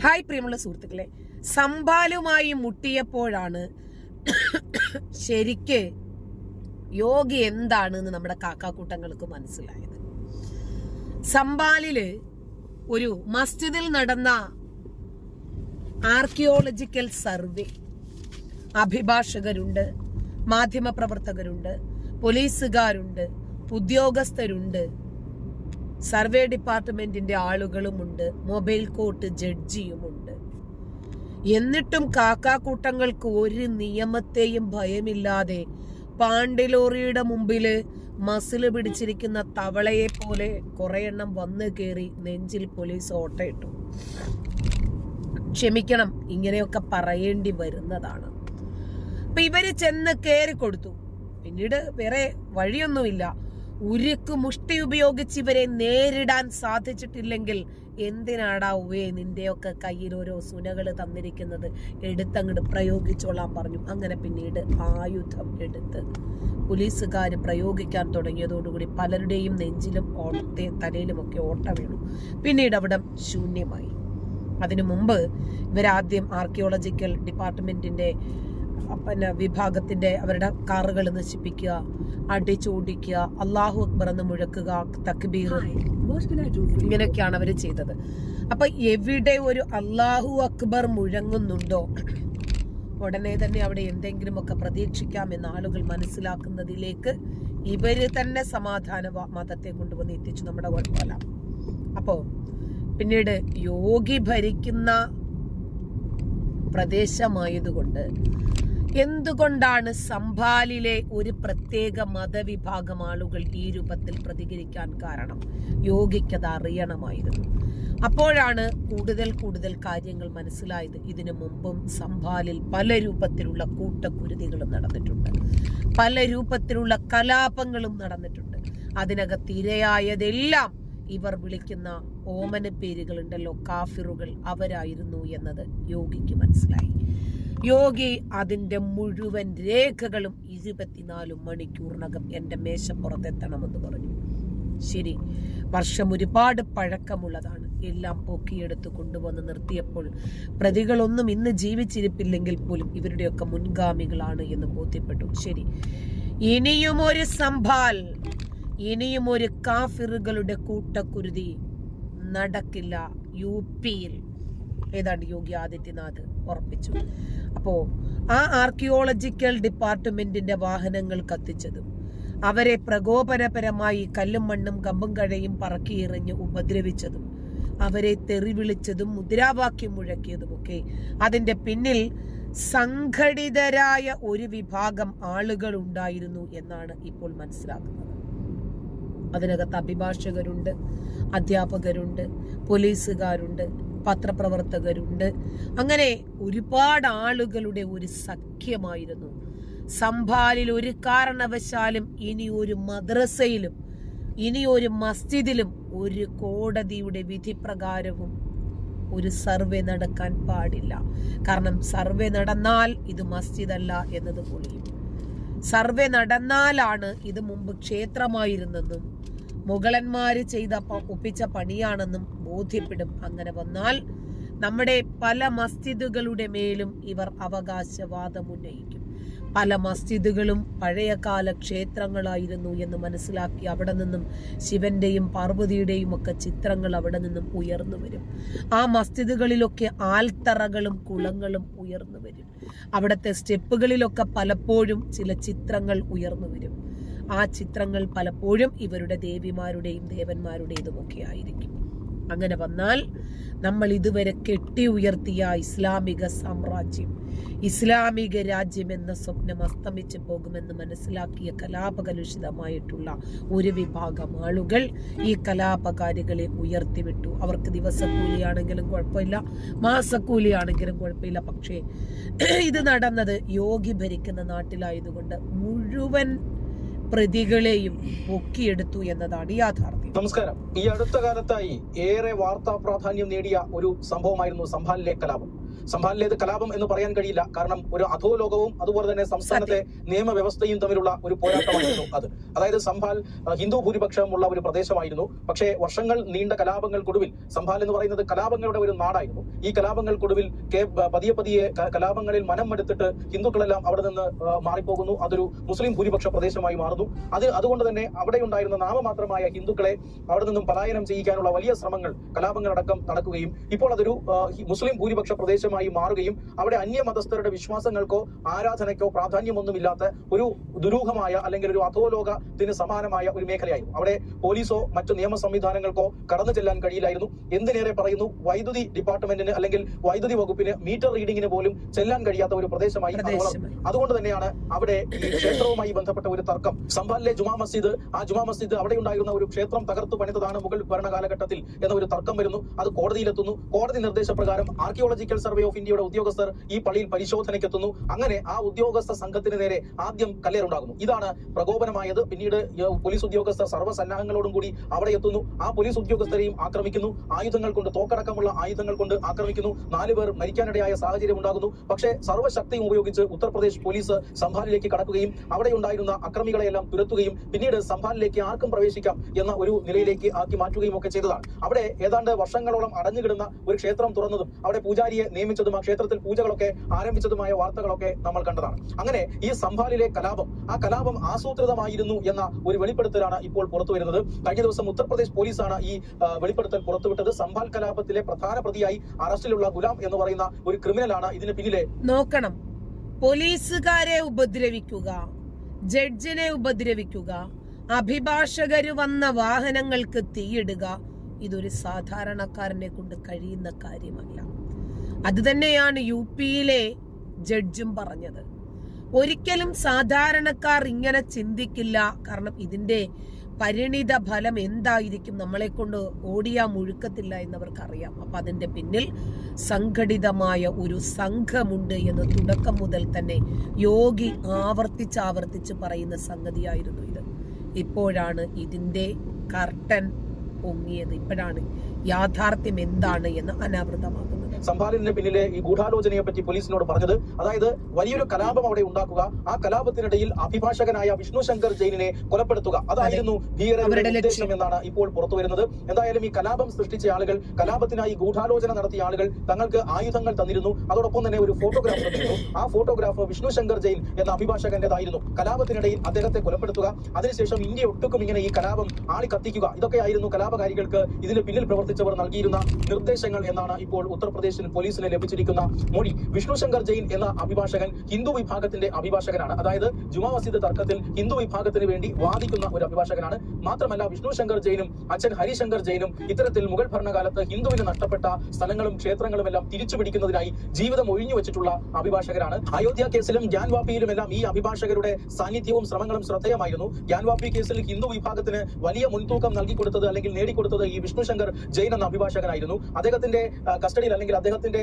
Hi പ്രിയമുള്ള സുഹൃത്തുക്കളെ, സംഭാലുമായി മുട്ടിയപ്പോഴാണ് ശരിക്ക് യോഗി എന്താണെന്ന് നമ്മുടെ കാക്കാക്കൂട്ടങ്ങൾക്ക് മനസ്സിലായത്. സംഭാലില് ഒരു മസ്ജിദിൽ നടന്ന ആർക്കിയോളജിക്കൽ സർവേ അഭിഭാഷകരുണ്ട്, മാധ്യമപ്രവർത്തകരുണ്ട്, പോലീസുകാരുണ്ട്, ഉദ്യോഗസ്ഥരുണ്ട്, സർവേ ഡിപ്പാർട്ട്മെന്റിന്റെ ആളുകളുമുണ്ട്, മൊബൈൽ കോർട്ട് ജഡ്ജിയുമുണ്ട്. എന്നിട്ടും കാക്കാക്കൂട്ടങ്ങൾക്ക് ഒരു നിയമത്തെയും ഭയമില്ലാതെ പാണ്ടിലോറിയുടെ മുമ്പില് മസില് പിടിച്ചിരിക്കുന്ന തവളയെ പോലെ കുറെ എണ്ണം വന്നു കയറി നെഞ്ചിൽ പോലീസ് ഓട്ടയിട്ടു. ക്ഷമിക്കണം, ഇങ്ങനെയൊക്കെ പറയേണ്ടി വരുന്നതാണ്. അപ്പൊ ഇവര് ചെന്ന് കയറി കൊടുത്തു. പിന്നീട് വേറെ വഴിയൊന്നുമില്ല. ഉരുക്ക് മുഷ്ടി ഉപയോഗിച്ച് ഇവരെ നേരിടാൻ സാധിച്ചിട്ടില്ലെങ്കിൽ എന്തിനാടാ നിന്റെയൊക്കെ കയ്യിൽ ഓരോ സുനകള് തന്നിരിക്കുന്നത്, എടുത്തങ്ങോട്ട് പ്രയോഗിച്ചോളാൻ പറഞ്ഞു. അങ്ങനെ പിന്നീട് ആയുധം എടുത്ത് പോലീസുകാർ പ്രയോഗിക്കാൻ തുടങ്ങിയതോടുകൂടി പലരുടെയും നെഞ്ചിലും തലയിലുമൊക്കെ ഓട്ട വീണു. പിന്നീട് അവിടം ശൂന്യമായി. അതിനു മുമ്പ് ഇവരാദ്യം ആർക്കിയോളജിക്കൽ ഡിപ്പാർട്ട്മെന്റിന്റെ വിഭാഗത്തിന്റെ അവരുടെ കാറുകൾ നശിപ്പിക്കുക, അടിച്ചോടിക്കുക, അല്ലാഹു അക്ബർ എന്ന് മുഴക്കുക, തക്ബീർ, ഇങ്ങനെയൊക്കെയാണ് അവര് ചെയ്തത്. അപ്പൊ എവിടെ ഒരു അല്ലാഹു അക്ബർ മുഴങ്ങുന്നുണ്ടോ ഉടനെ തന്നെ അവിടെ എന്തെങ്കിലുമൊക്കെ പ്രതീക്ഷിക്കാമെന്ന് ആളുകൾ മനസ്സിലാക്കുന്നതിലേക്ക് ഇവര് തന്നെ സമാധാന മതത്തെ കൊണ്ടുവന്ന് എത്തിച്ചു. നമ്മുടെ കുഴപ്പമില്ല. അപ്പോ പിന്നീട് യോഗി ഭരിക്കുന്ന പ്രദേശമായതുകൊണ്ട് എന്തുകൊണ്ടാണ് സംഭാലിലെ ഒരു പ്രത്യേക മതവിഭാഗം ആളുകൾ ഈ രൂപത്തിൽ പ്രതികരിക്കാൻ കാരണം? യോഗിക്കത് അറിയണമായിരുന്നു. അപ്പോഴാണ് കൂടുതൽ കാര്യങ്ങൾ മനസ്സിലായത്. ഇതിനു മുമ്പും സംഭാലിൽ പല രൂപത്തിലുള്ള കൂട്ടക്കുരുതികളും നടന്നിട്ടുണ്ട്, പല രൂപത്തിലുള്ള കലാപങ്ങളും നടന്നിട്ടുണ്ട്. അതിനകത്ത് ഇരയായതെല്ലാം ഇവർ വിളിക്കുന്ന ഓമന പേരുകളുണ്ടല്ലോ, കാഫിറുകൾ, അവരായിരുന്നു എന്നത് യോഗിക്ക് മനസ്സിലായി. യോഗി അതിന്റെ മുഴുവൻ രേഖകളും 24 മണിക്കൂറിനകം എന്റെ മേശപ്പുറത്തെത്തണമെന്ന് പറഞ്ഞു. ശരി, വർഷം ഒരുപാട് പഴക്കമുള്ളതാണ്. എല്ലാം പൊക്കിയെടുത്ത് കൊണ്ടുവന്ന് നിർത്തിയപ്പോൾ പ്രതികളൊന്നും ഇന്ന് ജീവിച്ചിരിപ്പില്ലെങ്കിൽ പോലും ഇവരുടെയൊക്കെ മുൻഗാമികളാണ് എന്ന് ബോധ്യപ്പെട്ടു. ശരി, ഇനിയും ഒരു സംഭാൽ, ഇനിയും ഒരു കാഫിറുകളുടെ കൂട്ടക്കുരുതി നടക്കില്ല UP-യിൽ. ഏതാണ്ട് യോഗി ആദിത്യനാഥ് ഉറപ്പിച്ചു. അപ്പോ ആ ആർക്കിയോളജിക്കൽ ഡിപ്പാർട്ട്മെന്റിന്റെ വാഹനങ്ങൾ കത്തിച്ചതും അവരെ പ്രകോപനപരമായി കല്ലും മണ്ണും കമ്പും കഴയും പറക്കിയെറിഞ്ഞ് ഉപദ്രവിച്ചതും അവരെ തെറിവിളിച്ചതും മുദ്രാവാക്യം മുഴക്കിയതുമൊക്കെ അതിന്റെ പിന്നിൽ സംഘടിതരായ ഒരു വിഭാഗം ആളുകൾ ഉണ്ടായിരുന്നു എന്നാണ് ഇപ്പോൾ മനസ്സിലാക്കുന്നത്. അതിനകത്ത് അഭിഭാഷകരുണ്ട്, അധ്യാപകരുണ്ട്, പോലീസുകാരുണ്ട്, പത്രപ്രവർത്തകരുണ്ട്. അങ്ങനെ ഒരുപാട് ആളുകളുടെ ഒരു സഖ്യമായിരുന്നു. സംഭാലിൽ ഒരു കാരണവശാലും ഇനി ഒരു മദ്രസയിലും ഇനി ഒരു മസ്ജിദിലും ഒരു കോടതിയുടെ വിധി പ്രകാരവും ഒരു സർവേ നടക്കാൻ പാടില്ല. കാരണം സർവേ നടന്നാൽ ഇത് മസ്ജിദല്ല എന്നത് പൊളിയും. സർവേ നടന്നാലാണ് ഇത് മുമ്പ് ക്ഷേത്രമായിരുന്നെന്നും മുഗളന്മാര് ചെയ്ത ഒപ്പിച്ച പണിയാണെന്നും ബോധ്യപ്പെടും. അങ്ങനെ വന്നാൽ നമ്മുടെ പല മസ്ജിദുകളുടെ മേലും ഇവർ അവകാശവാദം ഉന്നയിക്കും. പല മസ്ജിദുകളും പഴയകാല ക്ഷേത്രങ്ങളായിരുന്നു എന്ന് മനസ്സിലാക്കി അവിടെ നിന്നും ശിവന്റെയും പാർവതിയുടെയും ഒക്കെ ചിത്രങ്ങൾ അവിടെ നിന്നും ഉയർന്നു വരും. ആ മസ്ജിദുകളിലൊക്കെ ആൽത്തറകളും കുളങ്ങളും ഉയർന്നു വരും. അവിടുത്തെ സ്റ്റെപ്പുകളിലൊക്കെ പലപ്പോഴും ചില ചിത്രങ്ങൾ ഉയർന്നു വരും. ആ ചിത്രങ്ങൾ പലപ്പോഴും ഇവരുടെ ദേവിമാരുടെയും ദേവന്മാരുടേതുമൊക്കെ ആയിരിക്കും. അങ്ങനെ വന്നാൽ നമ്മൾ ഇതുവരെ കെട്ടി ഉയർത്തിയ ഇസ്ലാമിക സാമ്രാജ്യം, ഇസ്ലാമിക രാജ്യം എന്ന സ്വപ്നം അസ്തമിച്ചു പോകുമെന്ന് മനസ്സിലാക്കിയ കലാപകലുഷിതമായിട്ടുള്ള ഒരു വിഭാഗം ആളുകൾ ഈ കലാപകാരികളെ ഉയർത്തിവിട്ടു. അവർക്ക് ദിവസക്കൂലിയാണെങ്കിലും കുഴപ്പമില്ല, മാസക്കൂലിയാണെങ്കിലും കുഴപ്പമില്ല. പക്ഷേ ഇത് നടന്നത് യോഗി ഭരിക്കുന്ന നാട്ടിലായതുകൊണ്ട് മുഴുവൻ പ്രതികളെയും പൊക്കിയെടുത്തു എന്നതാണ് യാഥാർത്ഥ്യം. നമസ്കാരം. ഈ അടുത്ത കാലത്തായി ഏറെ വാർത്താ പ്രാധാന്യം നേടിയ ഒരു സംഭവമായിരുന്നു സംഭാലിലെ കലാപം. സംഭാലിലേത് കലാപം എന്ന് പറയാൻ കഴിയില്ല. കാരണം ഒരു അധോലോകവും അതുപോലെ തന്നെ സംസ്ഥാനത്തെ നിയമവ്യവസ്ഥയും തമ്മിലുള്ള ഒരു പോരാട്ടമായിരുന്നു അത്. അതായത് സംഭാൽ ഹിന്ദു ഭൂരിപക്ഷമുള്ള ഒരു പ്രദേശമായിരുന്നു. പക്ഷേ വർഷങ്ങൾ നീണ്ട കലാപങ്ങൾക്കൊടുവിൽ, സംഭാൽ എന്ന് പറയുന്നത് കലാപങ്ങളുടെ ഒരു നാടായിരുന്നു, ഈ കലാപങ്ങൾക്കൊടുവിൽ പതിയെ പതിയെ കലാപങ്ങളിൽ മനം മടുത്തിട്ട് ഹിന്ദുക്കളെല്ലാം അവിടെ നിന്ന് മാറിപ്പോകുന്നു. അതൊരു മുസ്ലിം ഭൂരിപക്ഷ പ്രദേശമായി മാറുന്നു. അതുകൊണ്ട് തന്നെ അവിടെ ഉണ്ടായിരുന്ന നാമമാത്രമായ ഹിന്ദുക്കളെ അവിടെ നിന്നും പലായനം ചെയ്യിക്കാനുള്ള വലിയ ശ്രമങ്ങൾ, കലാപങ്ങളടക്കം നടക്കുകയും ഇപ്പോൾ അതൊരു മുസ്ലിം ഭൂരിപക്ഷ പ്രദേശമായി മാറുകയും അവിടെ അന്യമതസ്ഥരുടെ വിശ്വാസങ്ങൾക്കോ ആരാധനയ്ക്കോ പ്രാധാന്യമൊന്നുമില്ലാത്ത ഒരു ദുരൂഹമായ അല്ലെങ്കിൽ ഒരു അധോലോകത്തിന് സമാനമായ ഒരു മേഖലയായിരുന്നു. അവിടെ പോലീസോ മറ്റു നിയമ സംവിധാനങ്ങൾക്കോ കടന്നു ചെല്ലാൻ കഴിയില്ലായിരുന്നു. എന്തിനേറെ പറയുന്നു, വൈദ്യുതി ഡിപ്പാർട്ട്മെന്റിന് അല്ലെങ്കിൽ വൈദ്യുതി വകുപ്പിന് മീറ്റർ റീഡിങ്ങിന് പോലും ചെല്ലാൻ കഴിയാത്ത ഒരു പ്രദേശമായി അതുകൊണ്ട് തന്നെയാണ് അവിടെ ഈ ക്ഷേത്രവുമായി ബന്ധപ്പെട്ട ഒരു തർക്കം. സംഭാലിലെ ജുമാ മസ്ജിദ്, ആ ജുമാ മസ്ജിദ് അവിടെ ഉണ്ടായിരുന്ന ഒരു ക്ഷേത്രം തകർത്തു പണിതതാണ് മുഗൾ ഭരണകാലഘട്ടത്തിൽ എന്ന ഒരു തർക്കം വരുന്നു. അത് കോടതിയിലെത്തുന്നു. കോടതി നിർദ്ദേശപ്രകാരം ആർക്കിയോളജിക്കൽ സർവേ ഓഫ് ഇന്ത്യയുടെ ഉദ്യോഗസ്ഥർ ഈ പള്ളിയിൽ പരിശോധനയ്ക്കെത്തുന്നു. അങ്ങനെ ആ ഉദ്യോഗസ്ഥ സംഘത്തിന് നേരെ ആദ്യം കല്ലേറുണ്ടാകുന്നു. ഇതാണ് പ്രകോപനമായത്. പിന്നീട് പോലീസ് ഉദ്യോഗസ്ഥർ സർവ്വസന്നാഹങ്ങളോടും കൂടി അവിടെ എത്തുന്നു. ആ പോലീസ് ഉദ്യോഗസ്ഥരെയും ആക്രമിക്കുന്നു. ആയുധങ്ങൾ കൊണ്ട്, തോക്കടക്കമുള്ള ആയുധങ്ങൾ കൊണ്ട് ആക്രമിക്കുന്നു. 4 പേർ മരിക്കാനിടയായ സാഹചര്യം ഉണ്ടാകുന്നു. പക്ഷേ സർവ്വശക്തിയും ഉപയോഗിച്ച് ഉത്തർപ്രദേശ് പോലീസ് സംഭാലിലേക്ക് കടക്കുകയും അവിടെ ഉണ്ടായിരുന്ന അക്രമികളെയെല്ലാം തുരത്തുകയും പിന്നീട് സംഭാലിലേക്ക് ആർക്കും പ്രവേശിക്കാം എന്ന ഒരു നിലയിലേക്ക് ആക്കി മാറ്റുകയും ഒക്കെ ചെയ്തതാണ്. അവിടെ ഏതാണ്ട് വർഷങ്ങളോളം അടഞ്ഞുകിടുന്ന ഒരു ക്ഷേത്രം തുറന്നതും അവിടെ പൂജാരിയെ നിയമിച്ചതും ആ ക്ഷേത്രത്തിൽ പൂജകളൊക്കെ ആരംഭിച്ചതുമായ വാർത്തകളൊക്കെ നമ്മൾ കണ്ടതാണ്. അങ്ങനെ ഈ സംഭാലിലെ കലാപം, ആ കലാപം ആസൂത്രിതമായിരുന്നു എന്ന ഒരു വെളിപ്പെടുത്തലാണ് ഇപ്പോൾ പുറത്തു വരുന്നത്. കഴിഞ്ഞ ദിവസം ഉത്തർപ്രദേശ് പോലീസാണ് ഈ വെളിപ്പെടുത്തൽ പുറത്തുവിട്ടത്. സംഭാൽ കലാപത്തിലെ പ്രധാന പ്രതിയായി അറസ്റ്റിലുള്ള ഗുലാം എന്ന് പറയുന്ന ഒരു ക്രിമിനലാണ് ഇതിന് പിന്നിലെ. നോക്കണം, പോലീസുകാരെ ഉപദ്രവിക്കുക, ജഡ്ജിനെ ഉപദ്രവിക്കുക, അഭിഭാഷകര് വന്ന വാഹനങ്ങൾക്ക് തീയിടുക, ഇതൊരു സാധാരണക്കാരനെ കൊണ്ട് കഴിയുന്ന കാര്യമല്ല. അത് തന്നെയാണ് യുപിയിലെ ജഡ്ജും പറഞ്ഞത്. ഒരിക്കലും സാധാരണക്കാർ ഇങ്ങനെ ചിന്തിക്കില്ല. കാരണം ഇതിന്റെ പരിണിത ഫലം എന്തായിരിക്കും, നമ്മളെ കൊണ്ട് ഓടിയാ മുഴുക്കത്തില്ല എന്നവർക്കറിയാം. അപ്പൊ അതിന്റെ പിന്നിൽ സംഘടിതമായ ഒരു സംഘമുണ്ട് എന്ന് തുടക്കം മുതൽ തന്നെ യോഗി ആവർത്തിച്ച് പറയുന്ന സംഗതിയായിരുന്നു ഇത്. ഇപ്പോഴാണ് ഇതിന്റെ കർട്ടൻ പൊങ്ങിയത്. ഇപ്പോഴാണ് യാഥാർത്ഥ്യം എന്താണ് എന്ന് അനാവൃതമാകുന്നത്. സംഭാലിന് പിന്നിലെ ഈ ഗൂഢാലോചനയെ പറ്റി പോലീസിനോട് പറഞ്ഞത്, അതായത് വലിയൊരു കലാപം അവിടെ ഉണ്ടാക്കുക, ആ കലാപത്തിനിടയിൽ അഭിഭാഷകനായ വിഷ്ണു ശങ്കർ ജെയിനിനെ കൊലപ്പെടുത്തുക, അതായിരുന്നു ഭീകരരുടെ ഉദ്ദേശം എന്നാണ് ഇപ്പോൾ പുറത്തു വരുന്നത്. എന്തായാലും ഈ കലാപം സൃഷ്ടിച്ച ആളുകൾ, കലാപത്തിനായി ഗൂഢാലോചന നടത്തിയ ആളുകൾ തങ്ങൾക്ക് ആയുധങ്ങൾ തന്നിരുന്നു. അതോടൊപ്പം തന്നെ ഒരു ഫോട്ടോഗ്രാഫ് തന്നിരുന്നു. ആ ഫോട്ടോഗ്രാഫ് വിഷ്ണു ശങ്കർ ജെയിൻ എന്ന അഭിഭാഷകന്റേതായിരുന്നു. കലാപത്തിനിടയിൽ അദ്ദേഹത്തെ കൊലപ്പെടുത്തുക, അതിനുശേഷം ഇന്ത്യ ഒട്ടുക്കും ഇങ്ങനെ ഈ കലാപം ആളിക്കത്തിക്കുക, ഇതൊക്കെയായിരുന്നു കലാപകാരികൾക്ക് ഇതിന് പിന്നിൽ പ്രവർത്തിച്ചവർ നൽകിയിരുന്ന നിർദ്ദേശങ്ങൾ എന്നാണ് ഇപ്പോൾ ഉത്തർപ്രദേശ് പോലീസിന് ലഭിച്ചിരിക്കുന്ന മൊഴി. വിഷ്ണു ശങ്കർ ജെയിൻ എന്ന അഭിഭാഷകൻ ഹിന്ദു വിഭാഗത്തിന്റെ അഭിഭാഷകനാണ്. അതായത് ജുമാ മസ്ജിദ് തർക്കത്തിൽ ഹിന്ദു വിഭാഗത്തിന് വേണ്ടി വാദിക്കുന്ന ഒരു അഭിഭാഷകനാണ്. മാത്രമല്ല വിഷ്ണു ശങ്കർ ജെയിനും അച്ഛൻ ഹരിശങ്കർ ജെയിനും ഇത്തരത്തിൽ മുഗൾ ഭരണകാലത്ത് ഹിന്ദുവിന് നഷ്ടപ്പെട്ട സ്ഥലങ്ങളും ക്ഷേത്രങ്ങളും എല്ലാം തിരിച്ചു പിടിക്കുന്നതിനായി ജീവിതം ഒഴിഞ്ഞു വെച്ചിട്ടുള്ള അഭിഭാഷകരാണ്. അയോധ്യ കേസിലും ഗ്യാൻവാപ്പിയിലുമെല്ലാം ഈ അഭിഭാഷകരുടെ സാന്നിധ്യവും ശ്രമങ്ങളും ശ്രദ്ധേയമായിരുന്നു. ഗ്യാൻവാപ്പി കേസിൽ ഹിന്ദു വിഭാഗത്തിന് വലിയ മുൻതൂക്കം നൽകിക്കൊടുത്തത് അല്ലെങ്കിൽ നേടിക്കൊടുത്തത് ഈ വിഷ്ണു ശങ്കർ ജെയിൻ എന്ന അഭിഭാഷകനായിരുന്നു. അദ്ദേഹത്തിന്റെ കസ്റ്റഡിയിൽ അല്ലെങ്കിൽ അദ്ദേഹത്തിന്റെ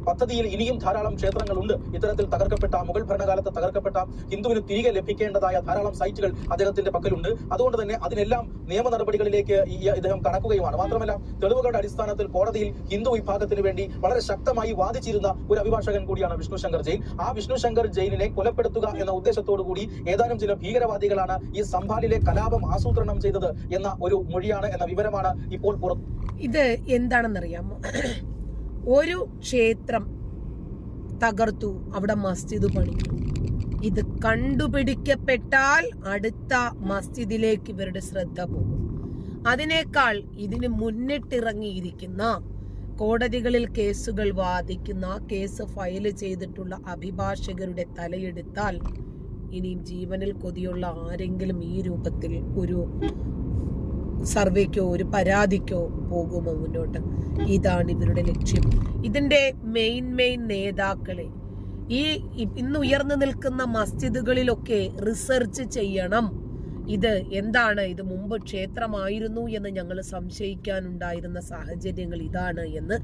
പദ്ധതിയിൽ ഇനിയും ധാരാളം ക്ഷേത്രങ്ങളുണ്ട്. ഇത്തരത്തിൽ തകർക്കപ്പെട്ട, മുഗൾ ഭരണകാലത്ത് തകർക്കപ്പെട്ട, ഹിന്ദുവിന് തിരികെ ലഭിക്കേണ്ടതായ ധാരാളം സൈറ്റുകൾ അദ്ദേഹത്തിന്റെ പക്കലുണ്ട്. അതുകൊണ്ട് തന്നെ അതിനെല്ലാം നിയമ നടപടികളിലേക്ക് ഇദ്ദേഹം കടക്കുകയുമാണ്. മാത്രമല്ല തെളിവുകളുടെ അടിസ്ഥാനത്തിൽ കോടതിയിൽ ഹിന്ദു വിഭാഗത്തിന് വേണ്ടി വളരെ ശക്തമായി വാദിച്ചിരുന്ന ഒരു അഭിഭാഷകൻ കൂടിയാണ് വിഷ്ണു ശങ്കർ ജെയിൻ. ആ വിഷ്ണു ശങ്കർ ജെയിനിനെ കൊലപ്പെടുത്തുക എന്ന ഉദ്ദേശത്തോടു കൂടി ഏതാനും ചില ഭീകരവാദികളാണ് ഈ സംഭാലിലെ കലാപം ആസൂത്രണം ചെയ്തത് എന്ന ഒരു മൊഴിയാണ്, എന്ന വിവരമാണ് ഇപ്പോൾ പുറത്ത്. ഇത് എന്താണെന്നറിയാമോ? ഒരു ക്ഷേത്രം തകർത്തു, അവിടെ മസ്ജിദ് പണിതു. ഇത് കണ്ടുപിടിക്കപ്പെട്ടാൽ അടുത്ത മസ്ജിദിലേക്ക് ഇവരുടെ ശ്രദ്ധ പോകും. അതിനേക്കാൾ ഇതിന് മുന്നിട്ടിറങ്ങിയിരിക്കുന്ന, കോടതികളിൽ കേസുകൾ വാദിക്കുന്ന, കേസ് ഫയൽ ചെയ്തിട്ടുള്ള അഭിഭാഷകരുടെ തലയെടുത്താൽ ഇനിയും ജീവനിൽ കൊതിയുള്ള ആരെങ്കിലും ഈ രൂപത്തിൽ ഒരു സർവേക്കോ ഒരു പരാതിക്കോ പോകുമോ മുന്നോട്ട്? ഇതാണ് ഇവരുടെ ലക്ഷ്യം. ഇതിന്റെ മെയിൻ നേതാക്കളെ ഈ ഇന്ന് ഉയർന്നു നിൽക്കുന്ന മസ്ജിദുകളിലൊക്കെ റിസർച്ച് ചെയ്യണം. ഇത് എന്താണ്, ഇത് മുമ്പ് ക്ഷേത്രമായിരുന്നു എന്ന് ഞങ്ങൾ സംശയിക്കാനുണ്ടായിരുന്ന സാഹചര്യങ്ങൾ ഇതാണ് എന്ന്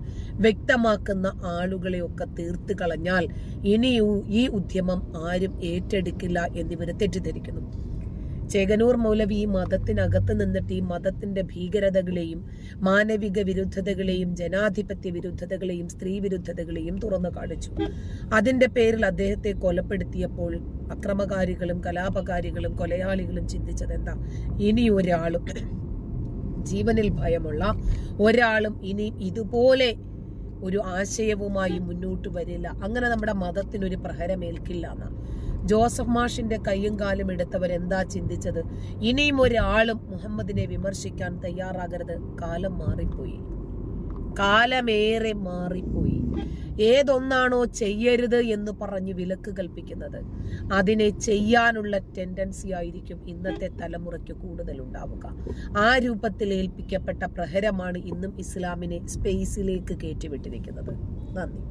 വ്യക്തമാക്കുന്ന ആളുകളെയൊക്കെ തീർത്ത് കളഞ്ഞാൽ ഇനി ഈ ഉദ്യമം ആരും ഏറ്റെടുക്കില്ല എന്നിവരെ തെറ്റിദ്ധരിക്കുന്നു. ചേകനൂർ മൗലവി ഈ മതത്തിനകത്ത് നിന്നിട്ട് ഈ മതത്തിന്റെ ഭീകരതകളെയും മാനവിക വിരുദ്ധതകളെയും ജനാധിപത്യ വിരുദ്ധതകളെയും സ്ത്രീ വിരുദ്ധതകളെയും തുറന്നു കാണിച്ചു. അതിന്റെ പേരിൽ അദ്ദേഹത്തെ കൊലപ്പെടുത്തിയപ്പോൾ അക്രമകാരികളും കലാപകാരികളും കൊലയാളികളും ചിന്തിച്ചത് എന്താ? ഇനി ഒരാളും, ജീവനിൽ ഭയമുള്ള ഒരാളും ഇനി ഇതുപോലെ ഒരു ആശയവുമായി മുന്നോട്ട് വരില്ല, അങ്ങനെ നമ്മുടെ മതത്തിനൊരു പ്രഹരമേൽക്കില്ല എന്നാ. ജോസഫ് മാഷിന്റെ കയ്യും കാലും എടുത്തവരെന്താ ചിന്തിച്ചത്? ഇനിയും ഒരാളും മുഹമ്മദിനെ വിമർശിക്കാൻ തയ്യാറാകരുത്. കാലം മാറിപ്പോയി, കാലമേറെ മാറിപ്പോയി. ഏതൊന്നാണോ ചെയ്യരുത് എന്ന് പറഞ്ഞ് വിലക്ക് കൽപ്പിക്കുന്നത് അതിനെ ചെയ്യാനുള്ള ടെൻഡൻസി ആയിരിക്കും ഇന്നത്തെ തലമുറയ്ക്ക് കൂടുതൽ ഉണ്ടാവുക. ആ രൂപത്തിൽ ഏൽപ്പിക്കപ്പെട്ട പ്രഹരമാണ് ഇന്നും ഇസ്ലാമിനെ സ്പേസിലേക്ക് കയറ്റിവിട്ടിരിക്കുന്നത്. നന്ദി.